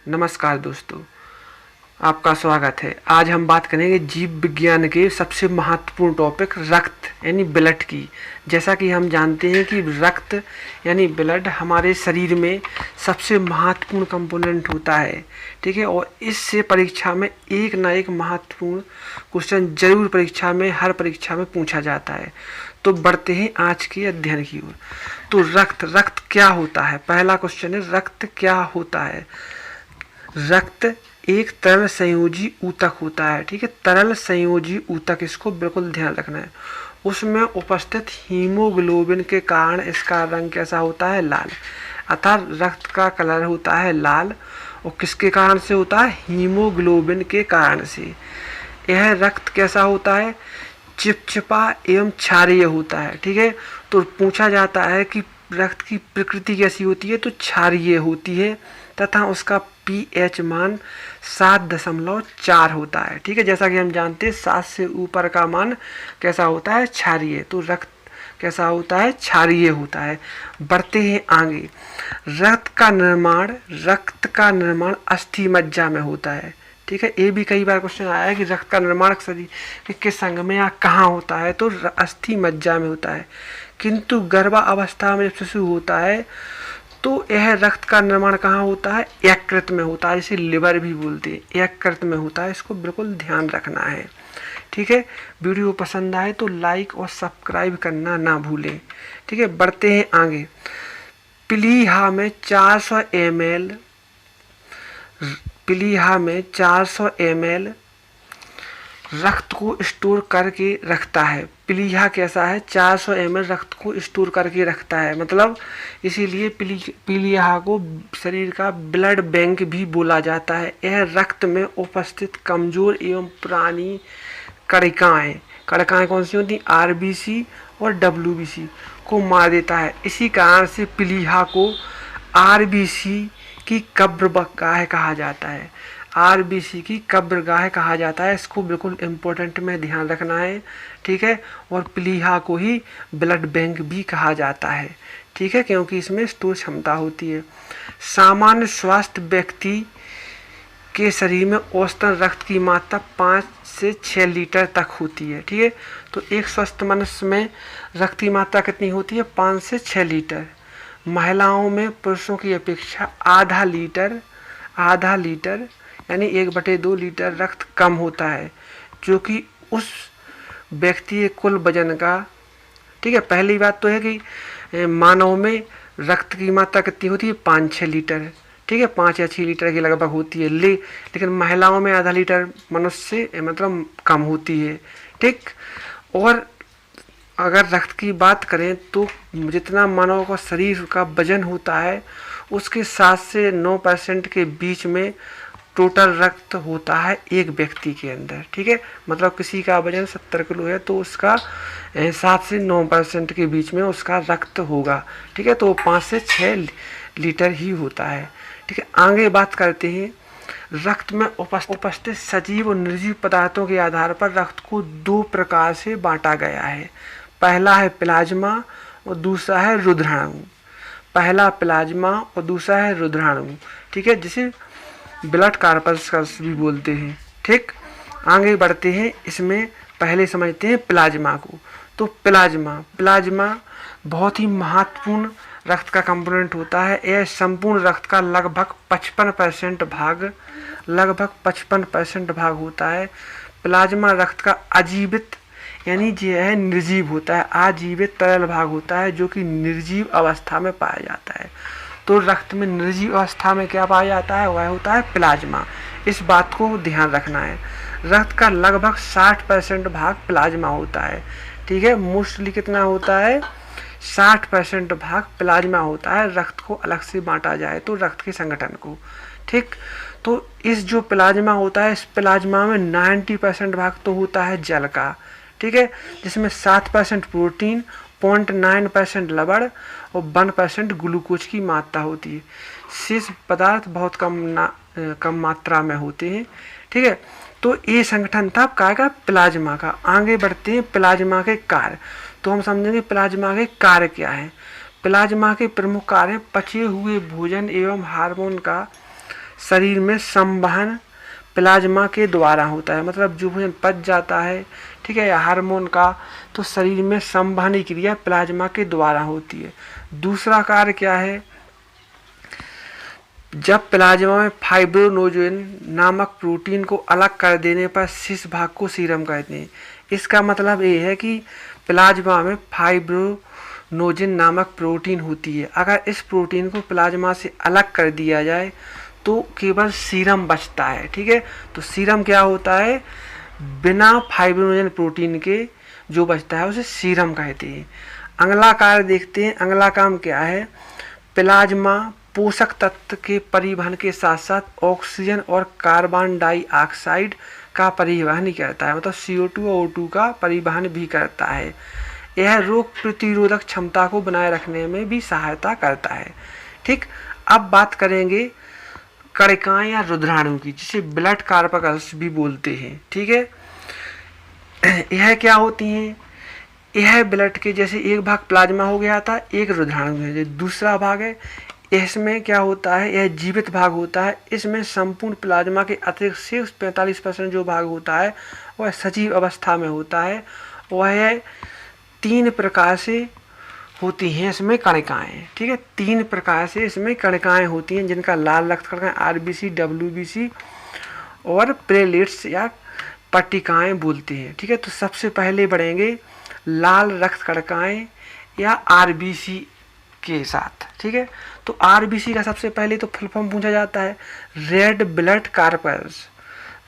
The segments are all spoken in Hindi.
नमस्कार दोस्तों, आपका स्वागत है। आज हम बात करेंगे जीव विज्ञान के सबसे महत्वपूर्ण टॉपिक रक्त यानी ब्लड की। जैसा कि हम जानते हैं कि रक्त यानी ब्लड हमारे शरीर में सबसे महत्वपूर्ण कंपोनेंट होता है, ठीक है। और इससे परीक्षा में एक ना एक महत्वपूर्ण क्वेश्चन जरूर हर परीक्षा में पूछा जाता है। तो बढ़ते हैं आज के अध्ययन की ओर। तो रक्त क्या होता है? पहला क्वेश्चन है, रक्त क्या होता है? रक्त एक तरल संयोजी ऊतक होता है, ठीक है। तरल संयोजी ऊतक, इसको बिल्कुल ध्यान रखना है। उसमें उपस्थित हीमोग्लोबिन के कारण इसका रंग कैसा होता है? लाल। अर्थात रक्त का कलर होता है लाल। और किसके कारण से होता है? हीमोग्लोबिन के कारण से। यह रक्त कैसा होता है? चिपचिपा एवं क्षारीय होता है, ठीक है। तो पूछा जाता है कि रक्त की प्रकृति कैसी होती है? तो क्षारीय होती है तथा उसका pH मान 7.4 होता है, ठीक है। जैसा कि हम जानते हैं 7 से ऊपर का मान कैसा होता है? क्षारीय। तो रक्त कैसा होता है? क्षारीय होता है। बढ़ते हैं आगे। रक्त का निर्माण अस्थि मज्जा में होता है, ठीक है। ये भी कई बार क्वेश्चन आया है कि रक्त का निर्माण किस अंग में या कहाँ होता है? तो अस्थि मज्जा में होता है। किंतु गर्भावस्था में जब शिशु होता है तो यह रक्त का निर्माण कहाँ होता है? यकृत में होता है, जिसे लिवर भी बोलते हैं। यकृत में होता है, इसको बिल्कुल ध्यान रखना है, ठीक है। वीडियो पसंद आए तो लाइक और सब्सक्राइब करना ना भूलें, ठीक है। बढ़ते हैं आगे। प्लीहा में 400 ml रक्त को स्टोर करके रखता है। प्लीहा कैसा है? 400 ml रक्त को स्टोर करके रखता है। मतलब इसीलिए प्लीहा को शरीर का ब्लड बैंक भी बोला जाता है। यह रक्त में उपस्थित कमजोर एवं पुरानी कणिकाएं कौन सी होती? आरबीसी और डब्ल्यूबीसी को मार देता है। इसी कारण से प्लीहा को आरबीसी की कब्रगाह कहा जाता है। आरबीसी की कब्रगाह कहा जाता है। इसको बिल्कुल इम्पोर्टेंट में ध्यान रखना है, ठीक है। और प्लीहा को ही ब्लड बैंक भी कहा जाता है, ठीक है, क्योंकि इसमें स्टोर क्षमता होती है। सामान्य स्वास्थ्य व्यक्ति के शरीर में औसतन रक्त की मात्रा 5 से 6 लीटर तक होती है, ठीक है। तो एक स्वस्थ मनुष्य में रक्त की मात्रा कितनी होती है? 5 से 6 लीटर। महिलाओं में पुरुषों की अपेक्षा आधा लीटर यानी 1/2 लीटर रक्त कम होता है, जो कि उस व्यक्ति के कुल वजन का, ठीक है। पहली बात तो है कि मानव में रक्त की मात्रा कितनी होती है? 5-6 लीटर, ठीक है। 5 या 6 लीटर के लगभग होती है। लेकिन महिलाओं में आधा लीटर मनुष्य से मतलब कम होती है, ठीक। और अगर रक्त की बात करें तो जितना मानव का शरीर का वजन होता है उसके 7 से 9% के बीच में टोटल रक्त होता है एक व्यक्ति के अंदर, ठीक है। मतलब किसी का वजन 70 किलो है तो उसका 7 से 9% के बीच में उसका रक्त होगा, ठीक है। तो 5 से 6 लीटर ही होता है, ठीक है। आगे बात करते हैं। रक्त में उपस्थित सजीव और निर्जीव पदार्थों के आधार पर रक्त को 2 प्रकार से बांटा गया है। पहला है प्लाज्मा और दूसरा है रुधिराणु। पहला प्लाज्मा और दूसरा है रुधिराणु, ठीक है, जिसे ब्लड कॉर्पस्कल्स भी बोलते हैं, ठीक। आगे बढ़ते हैं। इसमें पहले समझते हैं प्लाज्मा को। तो प्लाज्मा बहुत ही महत्वपूर्ण रक्त का कंपोनेंट होता है। यह संपूर्ण रक्त का लगभग 55% भाग होता है। प्लाज्मा रक्त का अजीवित यानी जो है निर्जीव होता है, आजीवित तरल भाग होता है, जो कि निर्जीव अवस्था में पाया जाता है। तो रक्त में निर्जीव अवस्था में क्या पाया जाता है? वह होता है प्लाज्मा। इस बात को ध्यान रखना है। रक्त का लगभग 60% भाग प्लाज्मा होता है, ठीक है। मोस्टली कितना होता है? 60% भाग प्लाज्मा होता है। रक्त को अलग से बांटा जाए तो रक्त के संगठन को, ठीक। तो इस जो प्लाज्मा होता है, इस प्लाज्मा में 90% भाग तो होता है जल का, ठीक है, जिसमें 7% प्रोटीन, 0.9% लवण और 1% ग्लूकोज की मात्रा होती है। शेष पदार्थ बहुत कम मात्रा में होते हैं, ठीक है। तो ये संगठन था का प्लाज्मा का। आगे बढ़ते हैं प्लाज्मा के कार्य। तो हम समझेंगे प्लाज्मा के कार्य क्या है। प्लाज्मा के प्रमुख कार्य पचे हुए भोजन एवं हार्मोन का शरीर में संवहन प्लाज्मा के द्वारा होता है। मतलब जो भोजन पच जाता है, ठीक है, या हार्मोन का, तो शरीर में संवहनी क्रिया प्लाज्मा के द्वारा होती है। दूसरा कार्य क्या है, जब प्लाज्मा में फाइब्रोनोजेन नामक प्रोटीन को अलग कर देने पर शेष भाग को सीरम कहते हैं। इसका मतलब ये है कि प्लाज्मा में फाइब्रोनोजेन नामक प्रोटीन होती है। अगर इस प्रोटीन को प्लाज्मा से अलग कर दिया जाए तो केवल सीरम बचता है। ठीक है, तो सीरम क्या होता है, बिना फाइब्रोनोजेन प्रोटीन के जो बचता है उसे सीरम कहते हैं। अगला कार्य देखते हैं। अगला काम क्या है, प्लाज्मा पोषक तत्व के परिवहन के साथ साथ ऑक्सीजन और कार्बन डाइऑक्साइड का परिवहन ही करता है। मतलब CO2 और O2 का परिवहन भी करता है। यह रोग प्रतिरोधक क्षमता को बनाए रखने में भी सहायता करता है। ठीक, अब बात करेंगे कणिकाएं या रुधिराणु की, जिसे ब्लड कार्पकल्स भी बोलते हैं। ठीक है, यह क्या होती हैं, यह ब्लड के जैसे एक भाग प्लाज्मा हो गया था, एक रुधिराणु है, दूसरा भाग है। इसमें क्या होता है, यह जीवित भाग होता है। इसमें संपूर्ण प्लाज्मा के अतिरिक्त सिर्फ 45% जो भाग होता है वह सजीव अवस्था में होता है। वह 3 प्रकार से होती हैं इसमें कणिकाएं। ठीक है, 3 प्रकार से इसमें कणिकाएं होती हैं, जिनका लाल रक्त कणिकाएं RBC, WBC और प्लेटलेट्स या पट्टिकाएं बोलते हैं। ठीक है, तो सबसे पहले बढ़ेंगे लाल रक्त कणिकाएं या RBC के साथ। ठीक है, तो RBC का सबसे पहले तो फुल फॉर्म पूछा जाता है, red blood corpuscles.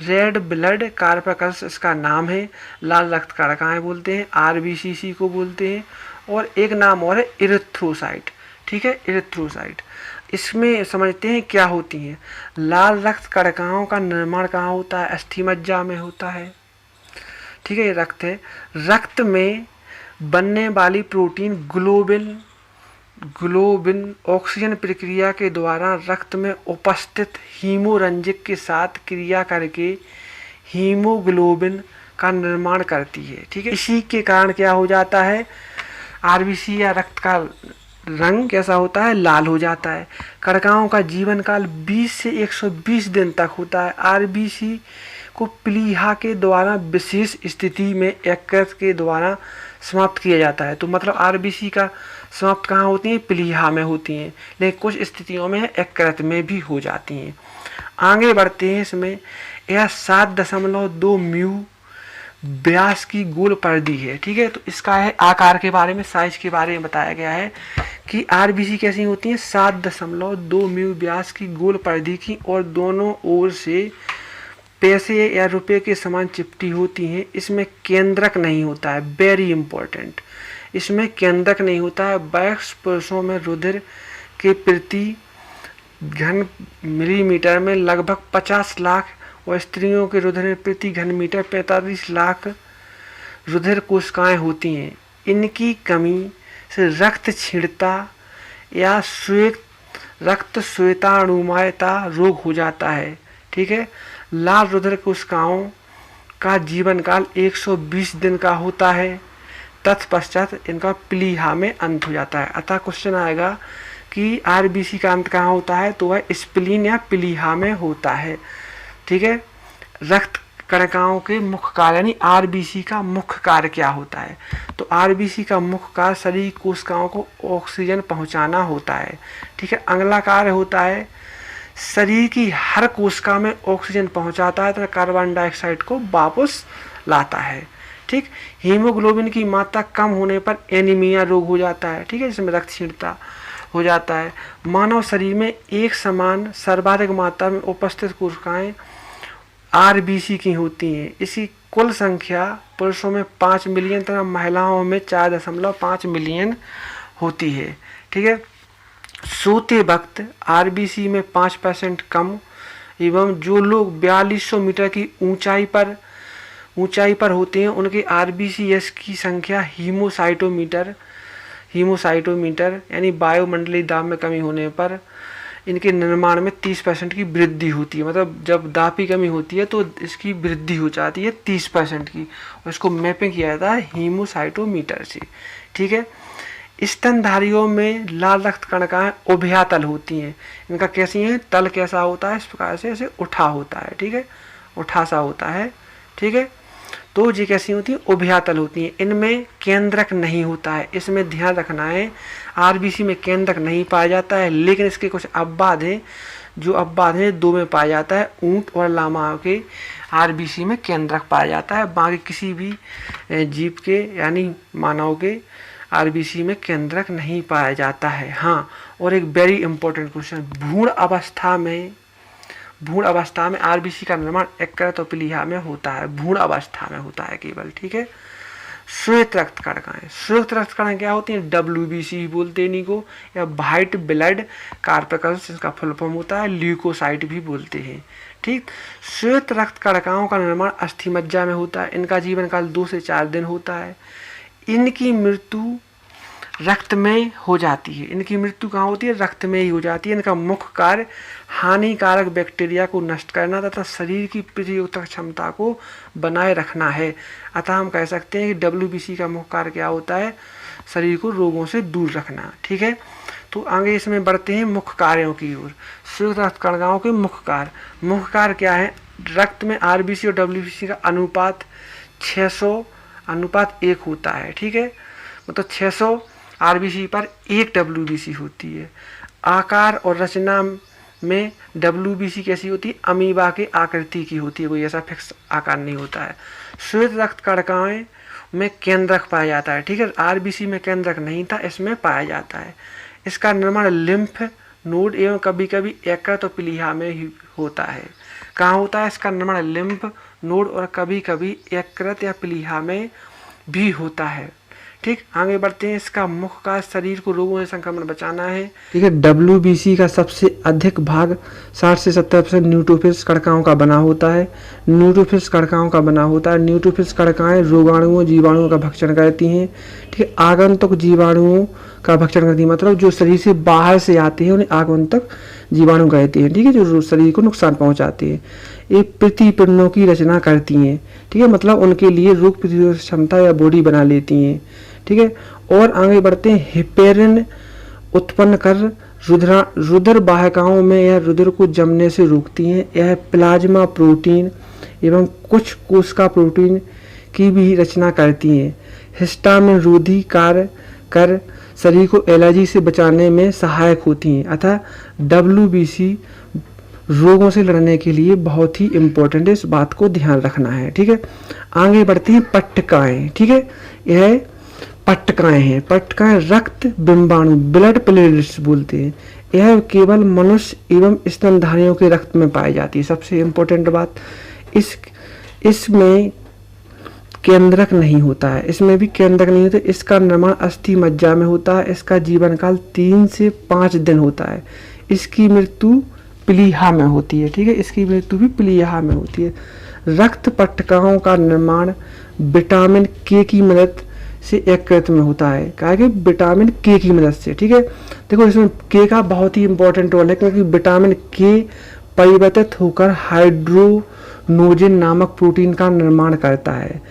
Red blood corpuscles इसका नाम है, लाल रक्त कणिकाएं बोलते हैं, RBCC को बोलते हैं। और एक नाम और है इरिथ्रोसाइट। ठीक है, इरिथ्रोसाइट। इसमें समझते हैं क्या होती हैं। लाल रक्त कणिकाओं का निर्माण कहाँ होता है, अस्थि मज्जा में होता है। ठीक है, ये रक्त है। रक्त में बनने वाली प्रोटीन ग्लोबिन ऑक्सीजन प्रक्रिया के द्वारा रक्त में उपस्थित हीमोरंजिक के साथ क्रिया करके हीमोग्लोबिन का निर्माण करती है। ठीक है, इसी के कारण क्या हो जाता है, RBC या रक्त का रंग कैसा होता है, लाल हो जाता है। कणिकाओं का जीवन काल 20 से 120 दिन तक होता है। RBC को प्लीहा के द्वारा विशेष स्थिति में यकृत के द्वारा समाप्त किया जाता है। तो मतलब RBC का समाप्त कहाँ होती हैं, प्लीहा में होती हैं, लेकिन कुछ स्थितियों में यकृत में भी हो जाती हैं। आगे बढ़ते हैं। इसमें यह 7.2 म्यू व्यास की गोल परिधि है। ठीक है, तो इसका है आकार के बारे में, साइज के बारे में बताया गया है कि RBC कैसी होती है, 7.2 म्यू व्यास की गोल परिधि की और दोनों ओर से पैसे या रुपए के समान चिपटी होती हैं। इसमें केंद्रक नहीं होता है, वेरी इंपॉर्टेंट, इसमें केंद्रक नहीं होता है। वयस्क पुरुषों में रुधिर के प्रति घन मिलीमीटर में लगभग 50 लाख और स्त्रियों के रुधिर में प्रति घन मीटर 45 लाख रुधिर कोशिकाएं होती हैं। इनकी कमी से रक्त क्षीणता या रक्त श्वेताणुमयता रोग हो जाता है। ठीक है, लाल रुधिर कोशिकाओं का जीवन काल 120 दिन का होता है। तत्पश्चात इनका प्लीहा में अंत हो जाता है। अतः क्वेश्चन आएगा कि RBC का अंत कहाँ होता है, तो वह स्प्लीन या प्लीहा में होता है। ठीक है, रक्त कणिकाओं के मुख्य कार्य यानी RBC का मुख्य कार्य क्या होता है, तो RBC का मुख्य कार्य शरीर कोशिकाओं को ऑक्सीजन पहुंचाना होता है। ठीक है, अगला कार्य होता है शरीर की हर कोशिका में ऑक्सीजन पहुंचाता है तथा कार्बन डाइऑक्साइड को वापस लाता है। ठीक, हीमोग्लोबिन की मात्रा कम होने पर एनीमिया रोग हो जाता है। ठीक है, जिसमें रक्तहीनता हो जाता है। मानव शरीर में एक समान सर्वाधिक मात्रा में उपस्थित कोशिकाएं RBC की होती हैं। इसकी कुल संख्या पुरुषों में 5 मिलियन तथा महिलाओं में 4.5 मिलियन होती है। ठीक है, सोते वक्त RBC में 5% कम एवं जो लोग 4200 मीटर की ऊंचाई पर होते हैं उनके RBCS की संख्या हीमोसाइटोमीटर यानी वायुमंडलीय दाब में कमी होने पर इनके निर्माण में 30% की वृद्धि होती है। मतलब जब दाब की कमी होती है तो इसकी वृद्धि हो जाती है 30% की, और इसको मैपिंग किया जाता है हीमोसाइटोमीटर से। ठीक है, स्तनधारियों में लाल रक्त कणिकाएं उभयतल होती हैं। इनका कैसी है, तल कैसा होता है, इस प्रकार से ऐसे उठा होता है, ठीक है, उठा सा होता है, ठीक है। तो ये कैसी होती है, उभयतल होती हैं। इनमें केंद्रक नहीं होता है, इसमें ध्यान रखना है। आरबीसी में केंद्रक नहीं पाया जाता है, लेकिन इसके कुछ अपवाद हैं। जो अपवाद हैं, दो में पाया जाता है, ऊंट और लामा के आरबीसी में केंद्रक पाया जाता है, बाकी किसी भी जीव के यानी मानव के आरबीसी में केंद्रक नहीं पाया जाता है। हाँ, और एक वेरी इंपॉर्टेंट क्वेश्चन, भ्रूण अवस्था में आरबीसी का निर्माण यकृत और प्लीहा में होता है, भ्रूण अवस्था में होता है केवल, ठीक है। श्वेत रक्त कणिकाएं, श्वेत रक्त कणिकाएं क्या होती हैं, डब्ल्यूबीसी बोलते हैं इन्हीं को, या व्हाइट ब्लड कॉर्पस्कल्स इसका फुल फॉर्म होता है, ल्यूकोसाइट भी बोलते हैं, ठीक। श्वेत रक्त कणिकाओं का निर्माण अस्थिमज्जा में होता है। इनका जीवन काल 2 से 4 दिन होता है। इनकी मृत्यु रक्त में हो जाती है। इनकी मृत्यु कहाँ होती है, रक्त में ही हो जाती है। इनका मुख्य कार्य हानिकारक बैक्टीरिया को नष्ट करना तथा शरीर की प्रतिरोधक क्षमता को बनाए रखना है। अतः हम कह सकते हैं कि डब्ल्यूबीसी का मुख्य कार्य क्या होता है, शरीर को रोगों से दूर रखना, ठीक है। तो आगे इसमें बढ़ते हैं मुख्य कार्यों की ओर। श्वेत रक्त कणिकाओं के मुख्य कार्य क्या है, रक्त में आरबीसी और डब्ल्यूबीसी का अनुपात 600:1 होता है, ठीक है। मतलब 600 आरबीसी पर 1 डब्ल्यूबीसी होती है। आकार और रचना में डब्ल्यूबीसी कैसी होती है, अमीबा के आकृति की होती है, कोई ऐसा फिक्स आकार नहीं होता है। श्वेत रक्त कणिकाएं में केंद्रक पाया जाता है, ठीक है। आरबीसी में केंद्रक नहीं था, इसमें पाया जाता है। इसका निर्माण लिम्फ नोड एवं कभी कभी यकृत और प्लीहा में ही होता है। कहाँ होता है इसका निर्माण, लिम्फ नोड और कभी कभी यकृत या प्लीहा में भी होता है, ठीक। आगे बढ़ते हैं। इसका मुख्य कार्य शरीर को रोगों से संक्रमण बचाना है, ठीक है। डब्ल्यूबीसी का सबसे अधिक भाग 60 से 70% न्यूट्रोफिल्स कणिकाओं का बना होता है। न्यूट्रोफिल्स कणिकाओं का बना होता है। न्यूट्रोफिल्स कणिकाएं रोगाणुओं जीवाणुओं का भक्षण करती हैं, ठीक है। आगंतुक जीवाणुओं का भक्षण करती है, मतलब जो शरीर से बाहर से आते हैं उन्हें आगंतुक जीवाणु कहते हैं, ठीक है, जो शरीर को नुकसान पहुंचाते हैं। ये प्रतिपिंडों की रचना करती हैं, ठीक है, मतलब उनके लिए रोग प्रतिरोधक क्षमता या बॉडी बना लेती हैं, ठीक है। और आगे बढ़ते हैं। हेपेरिन उत्पन्न कर रुधिर वाहिकाओं में यह रुधिर को जमने से रोकती हैं। यह प्लाज्मा प्रोटीन एवं कुछ कोशिका प्रोटीन की भी रचना करती हैं। हिस्टामिन रोधी कार्य कर शरीर को एलर्जी से बचाने में सहायक होती हैं। अतः डब्ल्यूबीसी रोगों से लड़ने के लिए बहुत ही इम्पोर्टेंट है, इस बात को ध्यान रखना है, ठीक है। आगे बढ़ते हैं। पट्टिकाएं, ठीक है, यह पट्टिकाएं हैं। पट्टिकाएं रक्त बिंबाणु ब्लड प्लेटलेट्स बोलते हैं। यह केवल मनुष्य एवं स्तनधारियों के रक्त में पाई जाती है। सबसे इम्पोर्टेंट बात, इसमें केंद्रक नहीं होता है, इसमें भी केंद्रक नहीं होता। इसका निर्माण अस्थि मज्जा में होता है। इसका जीवन काल 3 से 5 दिन होता है। इसकी मृत्यु प्लीहा में होती है, ठीक है, इसकी मृत्यु भी प्लीहा में होती है। रक्त पट्टिकाओं का निर्माण विटामिन के की मदद से यकृत में होता है। कहा कि विटामिन के की मदद से, ठीक है। देखो इसमें के का बहुत ही इंपॉर्टेंट रोल है, क्योंकि विटामिन के परिवर्तित होकर हाइड्रोनोजिन नामक प्रोटीन का निर्माण करता है।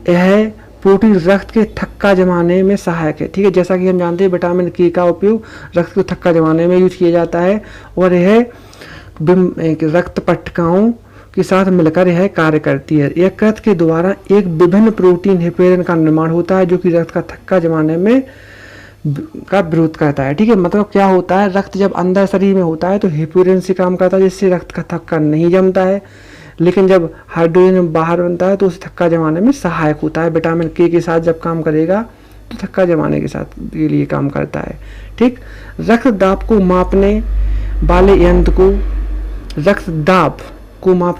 यह प्रोटीन रक्त के थक्का जमाने में सहायक है, ठीक है। जैसा कि हम जानते हैं विटामिन के का उपयोग रक्त को थक्का जमाने में यूज किया जाता है, और यह रक्त पट्टिकाओं के साथ मिलकर यह कार्य करती है। यकृत के द्वारा एक विभिन्न प्रोटीन हेपेरिन का निर्माण होता है, जो कि रक्त का थक्का जमाने में का विरोध करता है, ठीक है। मतलब क्या होता है, रक्त जब अंदर शरीर में होता है तो हेपेरिन से काम करता है, जिससे रक्त का थक्का नहीं जमता है। लेकिन जब हाइड्रोजन बाहर बनता है तो उसे थक्का जमाने में सहायक होता है। विटामिन के साथ जब काम करेगा तो थक्का जमाने के साथ के लिए काम करता है, ठीक। रक्तदाब को मापने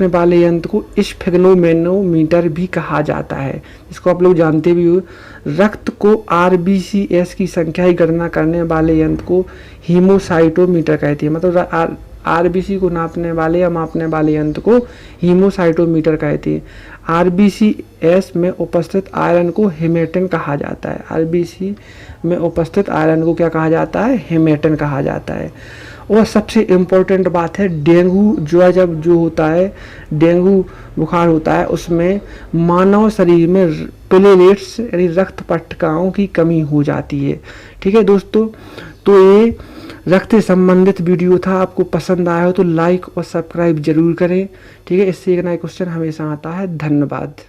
वाले यंत्र को स्फेग्नोमेनोमीटर भी कहा जाता है, जिसको आप लोग जानते भी हो। रक्त को आरबीसीएस की संख्या की गणना करने वाले यंत्र को हीमोसाइटोमीटर कहते हैं। मतलब आरबीसी को नापने वाले या मापने वाले यंत्र को हीमोसाइटोमीटर कहते हैं। आरबीसीएस में उपस्थित आयरन को हेमेटन कहा जाता है। आरबीसी में उपस्थित आयरन को क्या कहा जाता है, हेमेटन कहा जाता है। और सबसे इम्पोर्टेंट बात है, डेंगू जो है, जब जो होता है डेंगू बुखार होता है, उसमें मानव शरीर में प्लेटलेट्स यानी रक्त पट्टिकाओं की कमी हो जाती है। ठीक है दोस्तों, तो ये रक्त से संबंधित वीडियो था। आपको पसंद आया हो तो लाइक और सब्सक्राइब जरूर करें। ठीक है, इससे एक नया क्वेश्चन हमेशा आता है। धन्यवाद।